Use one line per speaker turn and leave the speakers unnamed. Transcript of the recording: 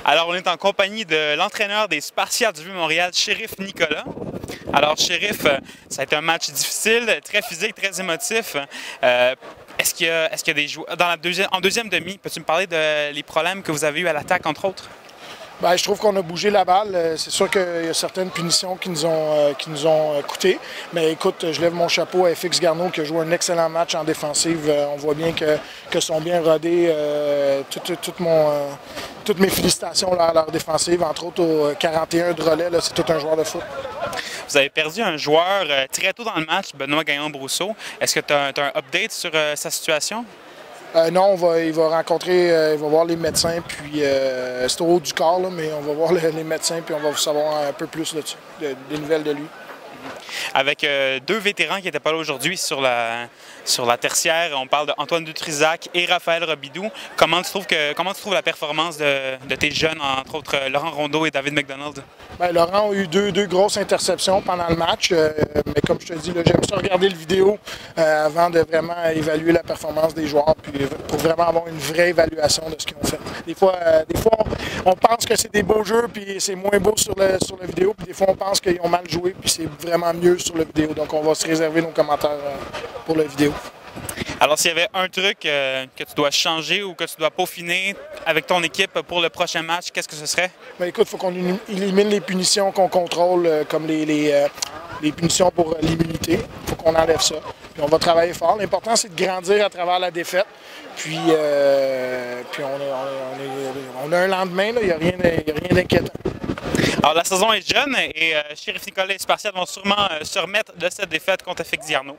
Alors, on est en compagnie de l'entraîneur des Spartiates du Vieux-Montréal, Shérif Nicolas. Alors, Shérif, ça a été un match difficile, très physique, très émotif. Est-ce qu'il y a des joueurs en deuxième demi, peux-tu me parler des problèmes que vous avez eus à l'attaque, entre autres?
Bien, je trouve qu'on a bougé la balle. C'est sûr qu'il y a certaines punitions qui nous ont coûté. Mais écoute, je lève mon chapeau à FX Garneau qui a joué un excellent match en défensive. On voit bien que sont bien rodés. Toutes mes félicitations là, à leur défensive, entre autres au 41 de relais. C'est tout un joueur de foot.
Vous avez perdu un joueur très tôt dans le match, Benoît Gagnon-Brousseau. Est-ce que tu as un update sur sa situation?
Non, il va rencontrer, il va voir les médecins, puis c'est au haut du corps, là, mais on va voir les médecins, puis on va savoir un peu plus là-dessus, des nouvelles de lui.
Avec deux vétérans qui n'étaient pas là aujourd'hui sur la tertiaire, on parle d'Antoine Dutrisac et Raphaël Robidoux. Comment tu trouves la performance de tes jeunes, entre autres Laurent Rondeau et David McDonald?
Bien, Laurent a eu deux grosses interceptions pendant le match, mais comme je te dis, j'aime ça regarder le vidéo avant de vraiment évaluer la performance des joueurs, puis pour vraiment avoir une vraie évaluation de ce qu'ils ont fait. Des fois, on pense que c'est des beaux jeux, puis c'est moins beau sur la vidéo, puis des fois on pense qu'ils ont mal joué, puis c'est vraiment mieux sur la vidéo. Donc on va se réserver nos commentaires pour la vidéo.
Alors, s'il y avait un truc que tu dois changer ou que tu dois peaufiner avec ton équipe pour le prochain match, qu'est-ce que ce serait?
Bien, écoute, il faut qu'on élimine les punitions qu'on contrôle, comme les punitions pour l'immunité. Il faut qu'on enlève ça. Puis on va travailler fort. L'important, c'est de grandir à travers la défaite. Puis on a un lendemain, il n'y a rien d'inquiétant.
Alors, la saison est jeune et Shérif Nicolas et Spartiates vont sûrement se remettre de cette défaite contre FX Garneau.